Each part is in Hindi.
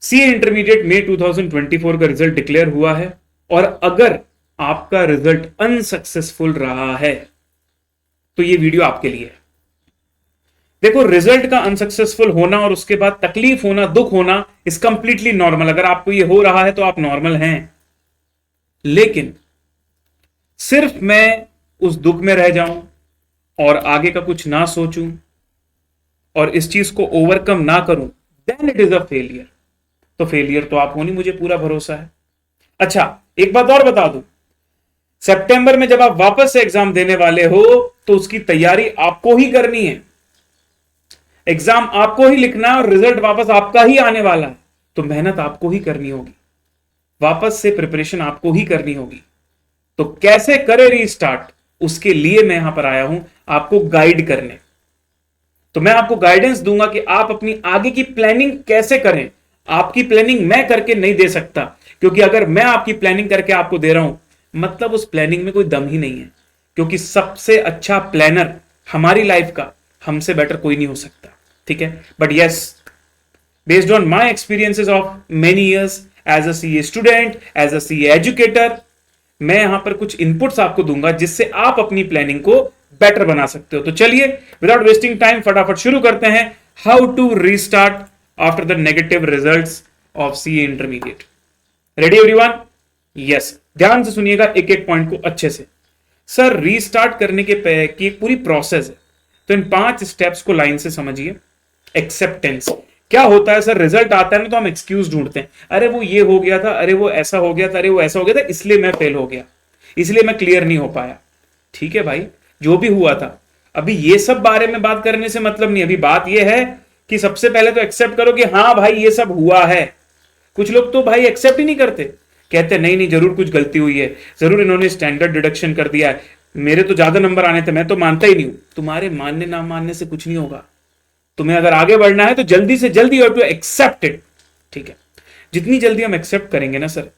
सी इंटरमीडिएट मई 2024 का रिजल्ट डिक्लेयर हुआ है और अगर आपका रिजल्ट अनसक्सेसफुल रहा है तो ये वीडियो आपके लिए है। देखो, रिजल्ट का अनसक्सेसफुल होना और उसके बाद तकलीफ होना, दुख होना इज कंप्लीटली नॉर्मल। अगर आपको ये हो रहा है तो आप नॉर्मल हैं। लेकिन सिर्फ मैं उस दुख में रह जाऊं और आगे का कुछ ना सोचूं और इस चीज को ओवरकम ना करूं, then it is a failure. तो फेलियर तो आप हो नहीं, मुझे पूरा भरोसा है। अच्छा, एक बात और बता दूं, सितंबर में जब आप वापस से एग्जाम देने वाले हो तो उसकी तैयारी आपको ही करनी है। एग्जाम आपको ही लिखना है और रिजल्ट वापस आपका ही आने वाला है, तो मेहनत आपको ही करनी होगी, वापस से प्रिपरेशन आपको ही करनी होगी। तो कैसे करें रीस्टार्ट, उसके लिए मैं यहां पर आया हूं आपको गाइड करने। तो मैं आपको गाइडेंस दूंगा कि आप अपनी आगे की प्लानिंग कैसे करें। आपकी प्लानिंग मैं करके नहीं दे सकता, क्योंकि अगर मैं आपकी प्लानिंग करके आपको दे रहा हूं मतलब उस प्लानिंग में कोई दम ही नहीं है, क्योंकि सबसे अच्छा प्लानर हमारी लाइफ का हमसे बेटर कोई नहीं हो सकता। ठीक है, but yes, based on my experiences of many years as a CA student, as a CA educator, मैं यहां पर कुछ इनपुट्स आपको दूंगा जिससे आप अपनी प्लानिंग को बेटर बना सकते हो। तो चलिए विदाउट वेस्टिंग टाइम फटाफट शुरू करते हैं। How to restart after the negative results of CA intermediate. Ready everyone? Yes, ध्यान से सुनिएगा एक एक पॉइंट को अच्छे से। सर, रीस्टार्ट करने की एक पूरी प्रोसेस है, तो इन 5 स्टेप्स को लाइन से समझिए। एक्सेप्टेंस क्या होता है? सर, रिजल्ट आता है ना तो हम एक्सक्यूज ढूंढते हैं, अरे वो ये हो गया था, अरे वो ऐसा हो गया था, अरे वो ऐसा हो गया था, इसलिए मैं फेल हो गया, इसलिए मैं क्लियर नहीं हो पाया। ठीक है भाई, जो भी हुआ था, अभी ये सब बारे में बात करने से मतलब नहीं। अभी बात ये है कि सबसे पहले तो एक्सेप्ट करो कि हाँ भाई ये सब हुआ है। कुछ लोग तो भाई एक्सेप्ट ही नहीं करते, कहते नहीं नहीं जरूर कुछ गलती हुई है, जरूर इन्होंने स्टैंडर्ड डिडक्शन कर दिया है, मेरे तो ज्यादा नंबर आने थे, मैं तो मानता ही नहीं हूं। तुम्हारे मानने ना मानने से कुछ नहीं होगा। तुम्हें अगर आगे बढ़ना है तो जल्दी से जल्दी यू टू एक्सेप्ट इट। ठीक है, जितनी जल्दी हम एक्सेप्ट करेंगे ना सर,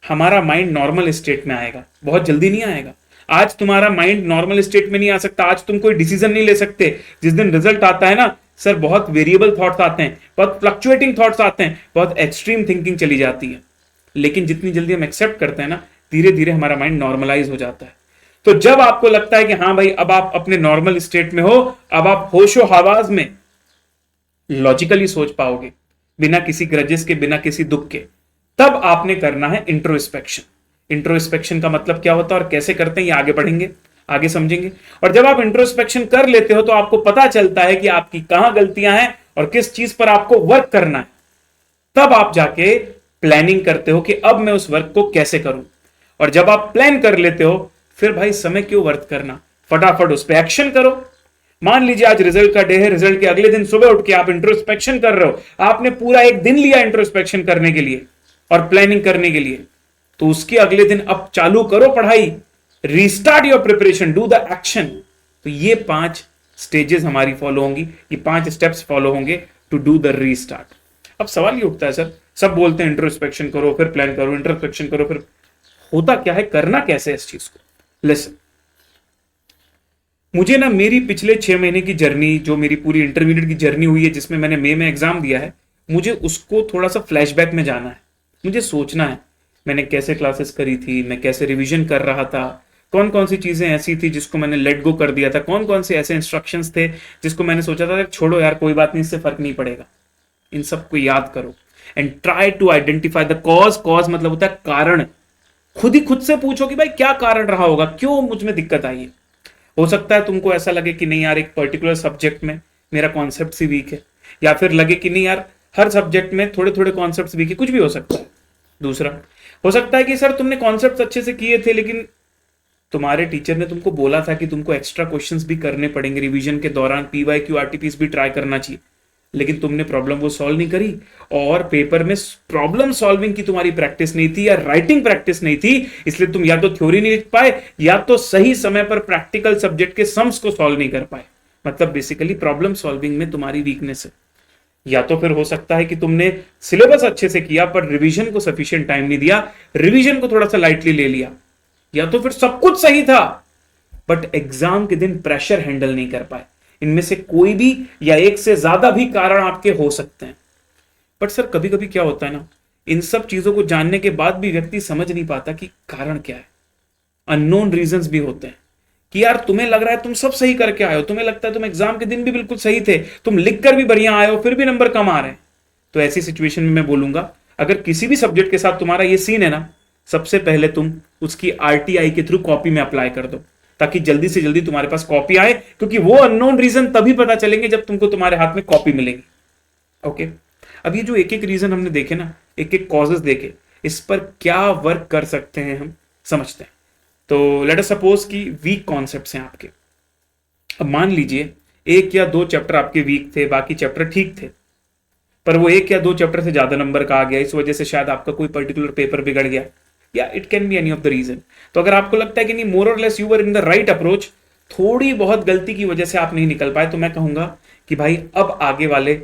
हमारा माइंड नॉर्मल स्टेट में आएगा। बहुत जल्दी नहीं आएगा। आज तुम्हारा माइंड नॉर्मल स्टेट में नहीं आ सकता, आज तुम कोई डिसीजन नहीं ले सकते। जिस दिन रिजल्ट आता है ना सर, बहुत वेरिएबल थॉट्स आते हैं, बहुत फ्लक्चुएटिंग थॉट्स आते हैं, बहुत एक्सट्रीम थिंकिंग चली जाती है। लेकिन जितनी जल्दी हम एक्सेप्ट करते हैं ना, धीरे धीरे हमारा माइंड नॉर्मलाइज हो जाता है। तो जब आपको लगता है कि हाँ भाई अब आप अपने नॉर्मल स्टेट में हो, अब आप होशो हवास में लॉजिकली सोच पाओगे, बिना किसी ग्रजेस के, बिना किसी दुख के, तब आपने करना है इंट्रोस्पेक्शन। इंट्रोस्पेक्शन का मतलब क्या होता है और कैसे करते हैं ये आगे बढ़ेंगे, आगे समझेंगे। और जब आप इंट्रोस्पेक्शन कर लेते हो तो आपको पता चलता है कि आपकी कहां गलतियां हैं और किस चीज पर आपको वर्क करना है। तब आप जाके प्लानिंग करते हो कि अब मैं उस वर्क को कैसे करूं। और जब आप प्लान कर लेते हो, फिर भाई समय क्यों वर्थ करना, फटाफट उस पर एक्शन करो। मान लीजिए आज रिजल्ट का डे है, रिजल्ट के अगले दिन सुबह उठ के आप इंट्रोस्पेक्शन कर रहे हो, आपने पूरा एक दिन लिया इंट्रोस्पेक्शन करने के लिए और प्लानिंग करने के लिए, तो उसके अगले दिन अब चालू करो पढ़ाई, restart your preparation, do the action. तो ये 5 स्टेजेस हमारी फॉलो होंगी, ये 5 स्टेप्स फॉलो होंगे टू डू द रीस्टार्ट। अब सवाल ये उठता है सर, सब बोलते हैं इंट्रोस्पेक्शन करो फिर प्लान करो, इंट्रोस्पेक्शन करो फिर, होता क्या है, करना कैसे इस चीज को? लिसन, मुझे ना मेरी पिछले 6 महीने की जर्नी, जो मेरी पूरी इंटरमीडिएट की जर्नी हुई है जिसमें मैंने मई में एग्जाम दिया है, मुझे उसको थोड़ा सा फ्लैशबैक में जाना है। मुझे सोचना है मैंने कैसे क्लासेस करी थी, मैं कैसे रिवीजन कर रहा था, कौन कौन सी चीजें ऐसी थी जिसको मैंने लेट गो कर दिया था, कौन कौन से ऐसे इंस्ट्रक्शंस थे जिसको मैंने सोचा था छोड़ो यार कोई बात नहीं, इससे फर्क नहीं पड़ेगा। इन सबको याद करो and try to identify the cause. Cause मतलब होता है कारण। खुद से पूछो कि भाई क्या कारण रहा होगा, क्यों मुझ में दिक्कत आई है। हो सकता है तुमको ऐसा लगे कि नहीं यार एक पर्टिकुलर सब्जेक्ट में मेरा कॉन्सेप्ट ही वीक है, या फिर लगे कि नहीं यार हर सब्जेक्ट में थोड़े थोड़े कॉन्सेप्ट वीक है, कुछ भी हो सकता है। दूसरा हो सकता है कि सर तुमने कॉन्सेप्ट अच्छे से किए थे लेकिन तुम्हारे टीचर ने तुमको बोला था कि तुमको एक्स्ट्रा क्वेश्चंस भी करने पड़ेंगे रिवीजन के दौरान, पीवाईक्यू आरटीपीस भी ट्राई करना चाहिए, लेकिन तुमने प्रॉब्लम वो सॉल्व नहीं करी और पेपर में प्रॉब्लम सॉल्विंग की तुम्हारी प्रैक्टिस नहीं थी या राइटिंग प्रैक्टिस नहीं थी, इसलिए तुम या तो थ्योरी नहीं लिख पाए या तो सही समय पर प्रैक्टिकल सब्जेक्ट के सम्स को सॉल्व नहीं कर पाए। मतलब बेसिकली प्रॉब्लम सॉल्विंग में तुम्हारी वीकनेस है। या तो फिर हो सकता है कि तुमने सिलेबस अच्छे से किया पर रिवीजन को सफिशिएंट टाइम नहीं दिया, रिवीजन को थोड़ा सा लाइटली ले लिया, या तो फिर सब कुछ सही था बट एग्जाम के दिन प्रेशर हैंडल नहीं कर पाए। इनमें से कोई भी या एक से ज्यादा भी कारण आपके हो सकते हैं। बट सर कभी कभी क्या होता है ना, इन सब चीजों को जानने के बाद भी व्यक्ति समझ नहीं पाता कि कारण क्या है। अननोन रीजंस भी होते हैं कि यार तुम्हें लग रहा है तुम सब सही करके आए हो, तुम्हें लगता है तुम एग्जाम के दिन भी बिल्कुल सही थे, तुम लिख कर भी बढ़िया आए हो, फिर भी नंबर कम आ रहे हैं। तो ऐसी सिचुएशन में मैं बोलूंगा, अगर किसी भी सब्जेक्ट के साथ तुम्हारा ये सीन है ना, सबसे पहले तुम उसकी आरटीआई के थ्रू कॉपी में अप्लाई कर दो, ताकि जल्दी से जल्दी तुम्हारे पास कॉपी आए, क्योंकि वो अननोन रीजन तभी पता चलेंगे जब तुमको तुम्हारे हाथ में कॉपी मिलेगी। ओके, अब ये जो एक एक रीजन हमने देखे ना, एक एक कॉजेस देखे, इस पर क्या वर्क कर सकते हैं हम समझते हैं। तो लेट अस सपोज कि वीक कॉन्सेप्ट्स हैं आपके। अब मान लीजिए एक या दो चैप्टर आपके वीक थे, बाकी चैप्टर ठीक थे, पर वो एक या दो चैप्टर से ज्यादा नंबर का आ गया, इस वजह से शायद आपका कोई पर्टिकुलर पेपर बिगड़ गया, या it can be any of the reason. तो अगर आपको लगता है कि नहीं, मोर और less you were in the right approach, थोड़ी बहुत गलती की वजह से आप नहीं निकल पाए, तो मैं कहूंगा कि भाई अब आगे वाले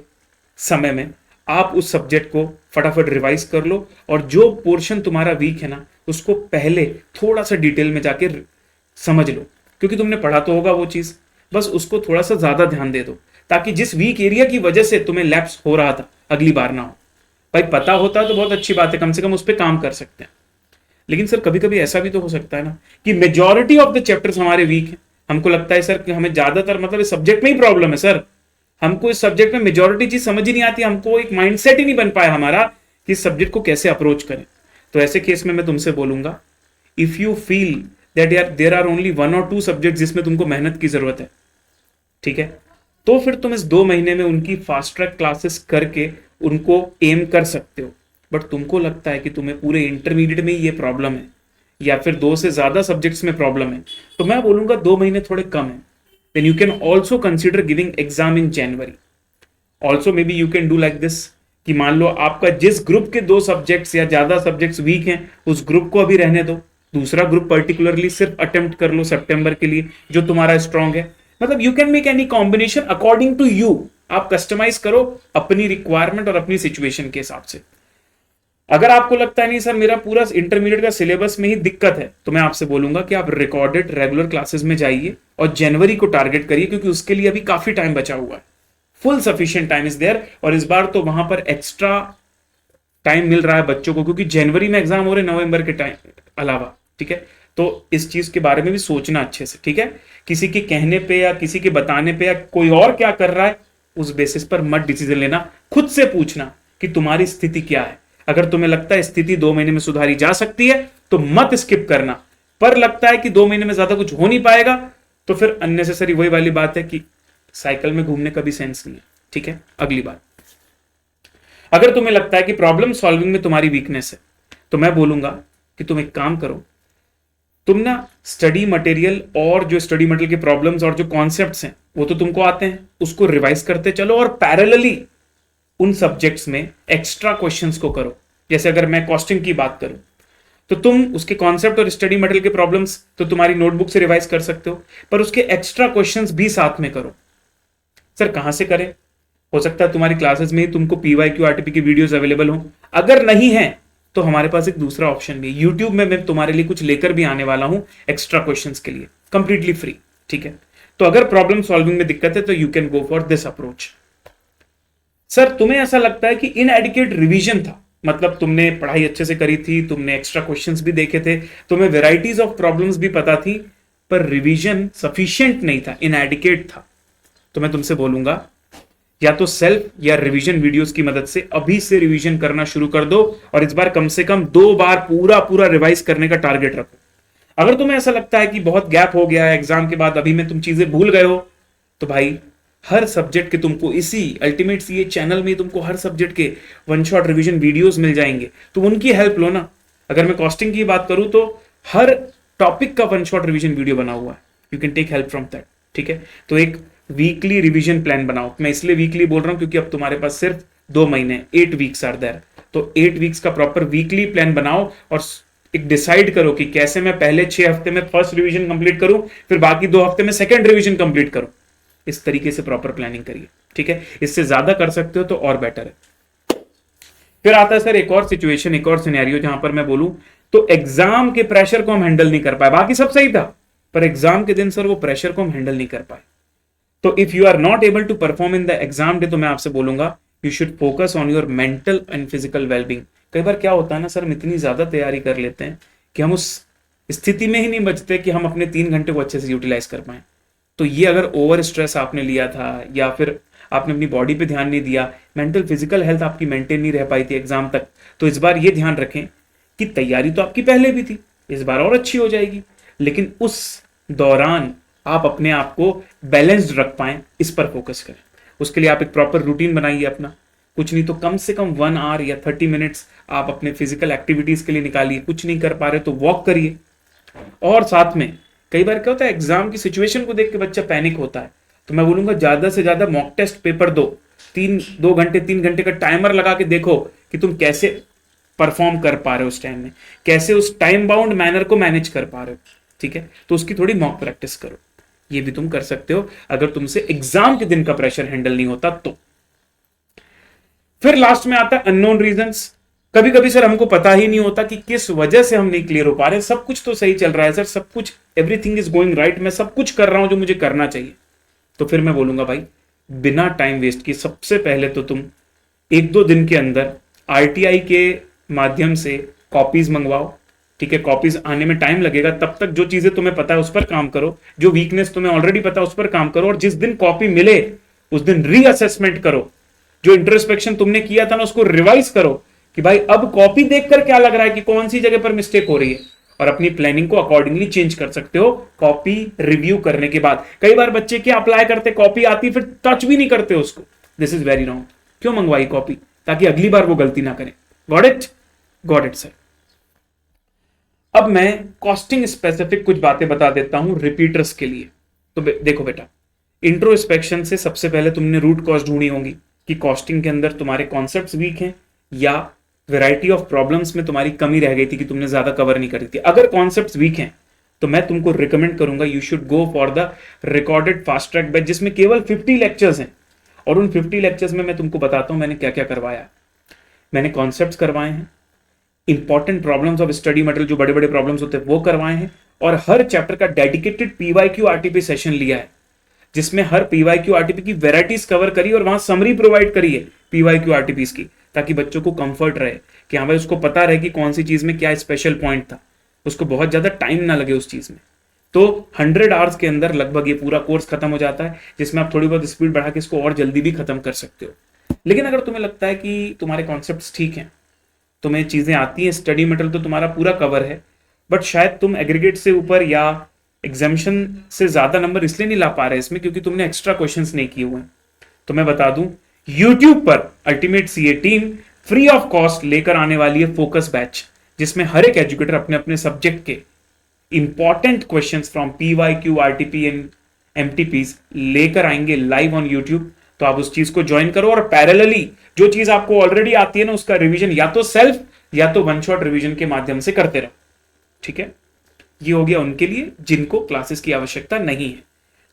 समय में आप उस सब्जेक्ट को फटाफट रिवाइज कर लो, और जो पोर्शन तुम्हारा वीक है ना, उसको पहले थोड़ा सा डिटेल में जाके समझ लो, क्योंकि तुमने पढ़ा तो होगा वो चीज, बस उसको थोड़ा सा ज्यादा ध्यान दे दो, ताकि जिस वीक एरिया की वजह से तुम्हें लैप्स हो रहा था अगली बार ना हो। भाई पता होता तो बहुत अच्छी बात है, कम से कम उस पर काम कर सकते हैं। लेकिन सर कभी कभी ऐसा भी तो हो सकता है ना कि मेजॉरिटी ऑफ द चैप्टर्स हमारे वीक है, हमको लगता है सर कि हमें ज्यादातर मतलब इस सब्जेक्ट में ही प्रॉब्लम है, सर हमको इस सब्जेक्ट में मेजॉरिटी चीज समझ ही नहीं आती, हमको एक माइंडसेट ही नहीं बन पाया हमारा कि इस सब्जेक्ट को कैसे अप्रोच करें। तो ऐसे केस में मैं तुमसे बोलूंगा, इफ यू फील दैट यार देयर आर ओनली 1 और 2 सब्जेक्ट जिसमें तुमको मेहनत की जरूरत है, ठीक है, तो फिर तुम इस 2 महीने में उनकी फास्ट ट्रैक क्लासेस करके उनको एम कर सकते हो। बट तुमको लगता है कि तुम्हें पूरे इंटरमीडिएट में ही ये प्रॉब्लम है, या फिर 2 से ज्यादा सब्जेक्ट्स में प्रॉब्लम है, तो मैं बोलूंगा 2 महीने थोड़े कम है। Then you can also consider giving exam in January. Also maybe you can do like this कि मान लो आपका जिस ग्रुप के 2 सब्जेक्ट्स या ज्यादा सब्जेक्ट्स वीक हैं, उस ग्रुप को अभी रहने दो, दूसरा ग्रुप पर्टिकुलरली सिर्फ अटेम्प्ट कर लो सितंबर के लिए जो तुम्हारा स्ट्रांग है। मतलब you can make any combination according to you, आप कस्टमाइज करो अपनी रिक्वायरमेंट और अपनी सिचुएशन के हिसाब से। अगर आपको लगता है नहीं सर मेरा पूरा इंटरमीडिएट का सिलेबस में ही दिक्कत है, तो मैं आपसे बोलूंगा कि आप रिकॉर्डेड रेगुलर क्लासेस में जाइए और जनवरी को टारगेट करिए, क्योंकि उसके लिए अभी काफी टाइम बचा हुआ है, full sufficient time is there. और इस बार तो वहां पर एक्स्ट्रा टाइम मिल रहा है बच्चों को, क्योंकि जनवरी में एग्जाम हो रहे नवंबर के टाइम अलावा, ठीक है। तो इस चीज के बारे में भी सोचना अच्छे से, ठीक है। किसी के कहने पे या किसी के बताने पे या कोई और क्या कर रहा है उस बेसिस पर मत डिसीजन लेना, खुद से पूछना कि तुम्हारी स्थिति क्या है। अगर तुम्हें लगता है स्थिति 2 महीने में सुधारी जा सकती है तो मत स्किप करना, पर लगता है कि 2 महीने में ज्यादा कुछ हो नहीं पाएगा तो फिर अननेसेसरी वही वाली बात है कि साइकिल में घूमने का भी सेंस नहीं है, ठीक है। अगली बात, अगर तुम्हें लगता है कि प्रॉब्लम सॉल्विंग में तुम्हारी वीकनेस है, तो मैं बोलूंगा कि तुम एक काम करो, तुम ना स्टडी मटेरियल और जो स्टडी मटेरियल के प्रॉब्लम्स और जो कॉन्सेप्ट्स हैं वो तो तुमको आते हैं, उसको रिवाइज करते चलो और पैरेलली उन सब्जेक्ट्स में एक्स्ट्रा क्वेश्चंस को करो। जैसे अगर मैं कॉस्टिंग की बात करूं तो तुम उसके कॉन्सेप्ट और स्टडी मटेरियल के प्रॉब्लम्स तो तुम्हारी नोटबुक से रिवाइज कर सकते हो, पर उसके एक्स्ट्रा क्वेश्चंस भी साथ में करो। सर कहां से करें? हो सकता है तुम्हारी क्लासेस में ही तुमको पीवाईक्यू आरटीपी की वीडियोस अवेलेबल हो, अगर नहीं है तो हमारे पास एक दूसरा ऑप्शन भी है, यूट्यूब में मैं तुम्हारे लिए कुछ लेकर भी आने वाला हूं एक्स्ट्रा क्वेश्चंस के लिए, कंप्लीटली फ्री, ठीक है। तो अगर प्रॉब्लम सॉल्विंग में दिक्कत है तो you can go for this approach. Sir तुम्हें ऐसा लगता है कि इनएडिक्वेट रिवीजन था, मतलब तुमने पढ़ाई अच्छे से करी थी, तुमने एक्स्ट्रा क्वेश्चंस भी देखे थे, तुम्हें वेराइटीज ऑफ प्रॉब्लम्स भी पता थी, पर रिवीजन सफिशिएंट नहीं था, इनएडिक्वेट था, तो मैं तुमसे बोलूंगा या तो सेल्फ या रिवीजन वीडियोस की मदद से अभी से रिवीजन करना शुरू कर दो और इस बार कम से कम 2 बार पूरा रिवाइज करने का टारगेट रखो। अगर तुम्हें ऐसा लगता है कि बहुत गैप हो गया है एग्जाम के बाद, अभी में तुम चीजें भूल गए हो, तो भाई हर सब्जेक्ट के तुमको इसी अल्टीमेट सीए चैनल में तुमको हर सब्जेक्ट के 1 शॉट रिवीजन वीडियोस मिल जाएंगे, तो उनकी हेल्प लो ना। अगर मैं कॉस्टिंग की बात करूं तो हर टॉपिक का 1 शॉट रिवीजन वीडियो बना हुआ है, you can take help from that, ठीक है। तो एक वीकली रिवीजन प्लान बनाओ। मैं इसलिए वीकली बोल रहा हूं क्योंकि अब तुम्हारे पास सिर्फ 2 महीने 8 वीक्स आर देयर, तो 8 वीक्स का प्रॉपर वीकली प्लान बनाओ और एक डिसाइड करो कि कैसे मैं पहले 6 हफ्ते में फर्स्ट रिवीजन कंप्लीट करूं, फिर बाकी 2 हफ्ते में सेकंड रिवीजन कंप्लीट करूं। इस तरीके से प्रॉपर प्लानिंग करिए, ठीक है। इससे ज्यादा कर सकते हो तो और बेटर है। फिर आता है सर एक और सिचुएशन, एक और सिनेरियो जहां पर मैं बोलूं तो एग्जाम के प्रेशर को हम हैंडल नहीं कर पाए, बाकी सब सही था पर एग्जाम के दिन सर वो प्रेशर को हम हैंडल नहीं कर पाए। तो if you are not able to perform in the exam day, तो मैं आपसे बोलूंगा you should focus on your mental and physical wellbeing. कई बार क्या होता है ना सर, हम इतनी ज्यादा तैयारी कर लेते हैं कि हम उस स्थिति में ही नहीं बचते कि हम अपने 3 घंटे को अच्छे से यूटिलाइज कर पाए। तो ये अगर ओवर स्ट्रेस आपने लिया था या फिर आपने अपनी बॉडी पे ध्यान नहीं दिया, मेंटल फिजिकल हेल्थ आपकी मेंटेन नहीं रह पाई थी एग्जाम तक, तो इस बार ये ध्यान रखें कि तैयारी तो आपकी पहले भी थी, इस बार और अच्छी हो जाएगी, लेकिन उस दौरान आप अपने आप को बैलेंस्ड रख पाएं, इस पर फोकस करें। उसके लिए आप एक प्रॉपर रूटीन बनाइए अपना, कुछ नहीं तो कम से कम 1 आवर या 30 मिनट्स आप अपने फिजिकल एक्टिविटीज के लिए निकालिए। कुछ नहीं कर पा रहे तो वॉक करिए। और साथ में कई बार क्या होता है, एग्जाम की सिचुएशन को देख के बच्चा पैनिक होता है, तो मैं बोलूंगा ज्यादा से ज्यादा मॉक टेस्ट पेपर दो। 3 घंटे का टाइमर लगा के देखो कि तुम कैसे परफॉर्म कर पा रहे हो उस टाइम में, कैसे उस टाइम बाउंड मैनर को मैनेज कर पा रहे हो। ठीक है, तो उसकी थोड़ी मॉक प्रैक्टिस करो। ये भी तुम कर सकते हो अगर तुमसे एग्जाम के दिन का प्रेशर हैंडल नहीं होता तो। फिर लास्ट में आता है अननोन रीजंस। कभी कभी सर हमको पता ही नहीं होता कि किस वजह से हम नहीं क्लियर हो पा रहे। सब कुछ तो सही चल रहा है सर, सब कुछ एवरीथिंग इज गोइंग राइट, मैं सब कुछ कर रहा हूं जो मुझे करना चाहिए। तो फिर मैं बोलूंगा भाई, बिना टाइम वेस्ट किए सबसे पहले तो तुम 1-2 दिन के अंदर आरटीआई के माध्यम से कॉपीज मंगवाओ। ठीक है, कॉपीज आने में टाइम लगेगा, तब तक जो चीजें तुम्हें पता है उस पर काम करो, जो वीकनेस तुम्हें ऑलरेडी पता है उस पर काम करो, और जिस दिन कॉपी मिले उस दिन रीअसेसमेंट करो। जो इंट्रोस्पेक्शन तुमने किया था ना उसको रिवाइज करो कि भाई अब कॉपी देखकर क्या लग रहा है कि कौन सी जगह पर मिस्टेक हो रही है, और अपनी प्लानिंग को अकॉर्डिंगली चेंज कर सकते हो कॉपी रिव्यू करने के बाद। कई बार बच्चे क्या अप्लाई करते, कॉपी आती फिर टच भी नहीं करते उसको। This is very wrong. क्यों मंगवाई कॉपी? ताकि अगली बार वो गलती ना करें। Got it? Got it sir. अब मैं कॉस्टिंग स्पेसिफिक कुछ बातें बता देता हूं रिपीटर्स के लिए। तो देखो बेटा, इंट्रोस्पेक्शन से सबसे पहले तुमने रूट कॉज ढूंढी होंगी कि कॉस्टिंग के अंदर तुम्हारे कॉन्सेप्ट्स वीक हैं या वैरायटी ऑफ प्रॉब्लम्स में तुम्हारी कमी रह गई थी कि तुमने ज्यादा कवर नहीं करी थी। अगर कॉन्सेप्ट्स वीक हैं तो मैं तुमको रिकमेंड करूंगा you should go for the recorded fast track batch, जिसमें केवल 50 लेक्चर्स हैं। और उन 50 लेक्चर्स में मैं तुमको बताता हूं मैंने क्या क्या करवाया। मैंने कॉन्सेप्ट्स करवाए हैं, important problems of study material जो बड़े बड़े प्रॉब्लम्स होते हैं वो करवाए हैं, और हर चैप्टर का डेडिकेटेड पीवाईक्यू आरटीपी सेशन लिया है, जिसमें हर पीवाईक्यू आरटीपी की वेराइटीज कवर करी और वहां समरी प्रोवाइड करी है पीवाईक्यू आरटीपीज की, ताकि बच्चों को कंफर्ट रहे कि हाँ भाई उसको पता रहे कि कौन सी चीज में क्या स्पेशल पॉइंट था, उसको बहुत ज्यादा टाइम ना लगे उस चीज में। तो 100 आवर्स के अंदर लगभग ये पूरा कोर्स खत्म हो जाता है, जिसमें आप थोड़ी बहुत स्पीड बढ़ा के इसको और जल्दी भी खत्म कर सकते हो। लेकिन अगर तुम्हें लगता है कि तुम्हारे कॉन्सेप्ट्स ठीक हैं, तुम्हें चीजें आती हैं, स्टडी मटेरियल तो तुम्हारा पूरा कवर है, बट शायद तुम एग्रीगेट से ऊपर या एग्जामिशन से ज्यादा नंबर इसलिए नहीं ला पा रहे इसमें क्योंकि तुमने एक्स्ट्रा क्वेश्चंस नहीं किए हुए हैं, तो मैं बता दूं YouTube पर ultimate CA team free of cost लेकर आने वाली है फोकस बैच, जिसमें हर एक एजुकेटर अपने अपने सब्जेक्ट के important questions from PYQ RTP and MTPs लेकर आएंगे लाइव ऑन यूट्यूब। तो आप उस चीज को ज्वाइन करो और पैरेलली जो चीज आपको ऑलरेडी आती है ना उसका रिवीजन या तो सेल्फ या तो वन शॉट रिवीजन के माध्यम से करते रहो। ठीक है, ये हो गया उनके लिए जिनको क्लासेस की आवश्यकता नहीं है।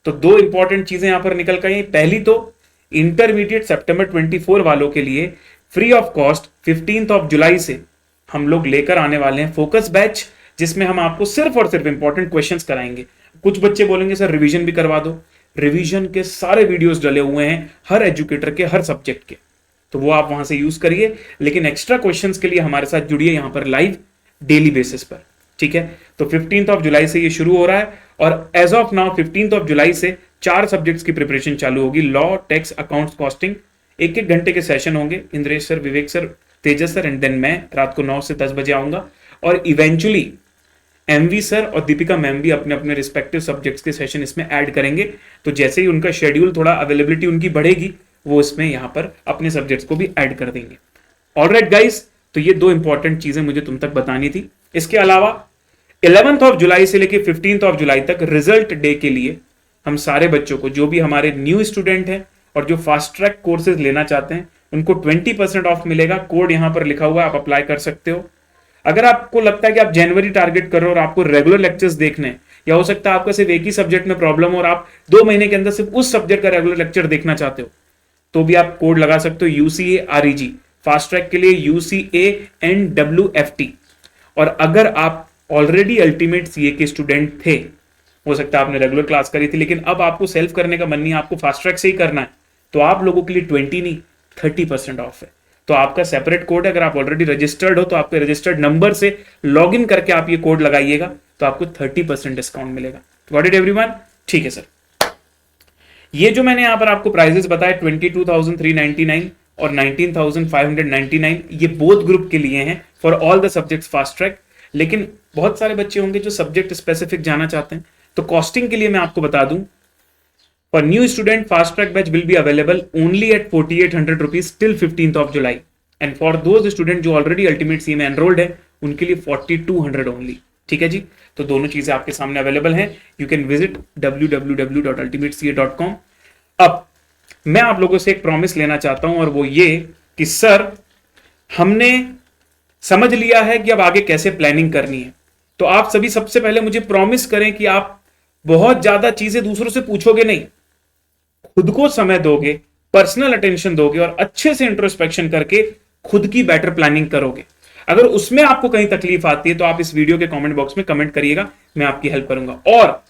तो 2 इंपॉर्टेंट चीजें यहां पर निकल गई। पहली तो इंटरमीडिएट सितंबर 24 वालों के लिए फ्री ऑफ कॉस्ट 15 जुलाई से हम लोग लेकर आने वाले हैं फोकस बैच, जिसमें हम आपको सिर्फ और सिर्फ इंपॉर्टेंट क्वेश्चंस कराएंगे। कुछ बच्चे बोलेंगे सर रिवीजन भी करवा दो, रिवीजन के सारे वीडियोस डले हुए हैं हर एजुकेटर के हर सब्जेक्ट के, तो वो आप वहां से यूज करिए। लेकिन एक्स्ट्रा क्वेश्चंस के लिए हमारे साथ जुड़िए यहां पर लाइव डेली बेसिस पर। ठीक है, तो 15 जुलाई से ये शुरू हो रहा है और एज ऑफ नाउ 15 जुलाई से 4 सब्जेक्ट्स की प्रिपरेशन चालू होगी, लॉ, टैक्स, अकाउंट्स, कॉस्टिंग। 1-1 घंटे के सेशन होंगे। Indresh sir, Vivek sir, Tejas sir and then मैं रात को 9 से 10 बजे आऊंगा। और इवेंचुअली एमवी सर और दीपिका मैम भी अपने अपने रिस्पेक्टिव सब्जेक्ट्स के सेशन इसमें ऐड करेंगे। तो जैसे ही उनका शेड्यूल थोड़ा अवेलेबिलिटी उनकी बढ़ेगी वो इसमें यहां पर अपने सब्जेक्ट्स को भी ऐड कर देंगे। ऑलराइट गाइस, तो ये 2 इंपॉर्टेंट चीजें मुझे तुम तक बतानी थी। इसके अलावा 11 जुलाई से लेकर 15 जुलाई तक रिजल्ट डे के लिए हम सारे बच्चों को, जो भी हमारे न्यू स्टूडेंट हैं और जो फास्ट ट्रैक कोर्सेज लेना चाहते हैं, उनको 20% ऑफ मिलेगा। कोड यहां पर लिखा हुआ है, आप अप्लाई कर सकते हो। अगर आपको लगता है कि आप जनवरी टारगेट कर रहे हो और आपको रेगुलर लेक्चर्स देखने हैं, या हो सकता है आपका सिर्फ एक ही सब्जेक्ट में प्रॉब्लम हो और आप 2 महीने के अंदर सिर्फ उस सब्जेक्ट का रेगुलर लेक्चर देखना चाहते हो, तो भी आप कोड लगा सकते हो UCAREG, फास्ट ट्रैक के लिए UCANWFT। और अगर आप ऑलरेडी अल्टीमेट सीए के स्टूडेंट थे, हो सकता है आपने रेगुलर क्लास करी थी लेकिन अब आपको सेल्फ करने का मन नहीं, आपको फास्ट ट्रैक से ही करना है, तो आप लोगों के लिए 20 नहीं 30% ऑफ है। तो आपका सेपरेट कोड है, अगर आप ऑलरेडी रजिस्टर्ड हो तो आपके रजिस्टर्ड नंबर से लॉग इन करके आप ये कोड लगाइएगा तो आपको 30% डिस्काउंट मिलेगा। Got it everyone? ठीक है सर। ये जो मैंने यहां पर आपको प्राइजेस बताए 22,399 और 19,599, ये बोथ ग्रुप के लिए हैं for all the subjects fast track. लेकिन बहुत सारे बच्चे होंगे जो सब्जेक्ट स्पेसिफिक जाना चाहते हैं, तो कॉस्टिंग के लिए मैं आपको बता दूं, for new student fast track batch will be available only at 4,800 rupees till 15th of July, and for those student जो already ultimate CA में enrolled है उनके लिए 4,200 only। ठीक है जी, तो दोनों चीजें आपके सामने अवेलेबल हैं। You can visit www.ultimateca.com। अब मैं आप लोगों से एक प्रॉमिस लेना चाहता हूं और वो ये कि सर हमने समझ लिया है कि अब आगे कैसे प्लानिंग करनी है, तो आप सभी सबसे पहले मुझे प्रॉमिस करें कि आप बहुत ज्यादा चीजें दूसरों से पूछोगे नहीं, खुद को समय दोगे, पर्सनल अटेंशन दोगे और अच्छे से इंट्रोस्पेक्शन करके खुद की बेटर प्लानिंग करोगे। अगर उसमें आपको कहीं तकलीफ आती है तो आप इस वीडियो के कमेंट बॉक्स में कमेंट करिएगा, मैं आपकी हेल्प करूंगा। और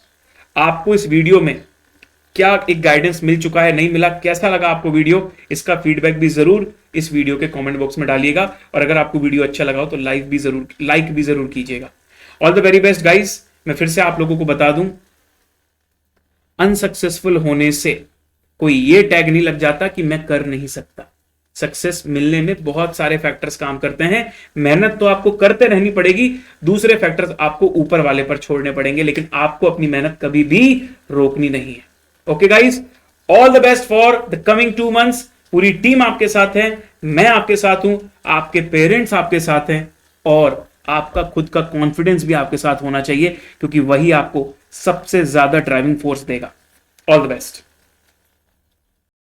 आपको इस वीडियो में क्या एक गाइडेंस मिल चुका है, नहीं मिला, कैसा लगा आपको वीडियो, इसका फीडबैक भी जरूर इस वीडियो के कमेंट बॉक्स में डालिएगा। और अगर आपको वीडियो अच्छा लगा हो तो लाइक भी जरूर कीजिएगा। All the very best guys. मैं फिर से आप लोगों को बता दूं, अनसक्सेसफुल होने से कोई ये टैग नहीं लग जाता कि मैं कर नहीं सकता। सक्सेस मिलने में बहुत सारे फैक्टर्स काम करते हैं, मेहनत तो आपको करते रहनी पड़ेगी, दूसरे फैक्टर्स आपको ऊपर वाले पर छोड़ने पड़ेंगे, लेकिन आपको अपनी मेहनत कभी भी रोकनी नहीं है। Okay guys, all the best for the coming 2 months। पूरी टीम आपके साथ है, मैं आपके साथ हूं, आपके पेरेंट्स आपके साथ हैं और आपका खुद का कॉन्फिडेंस भी आपके साथ होना चाहिए, क्योंकि वही आपको सबसे ज्यादा ड्राइविंग फोर्स देगा। All the best.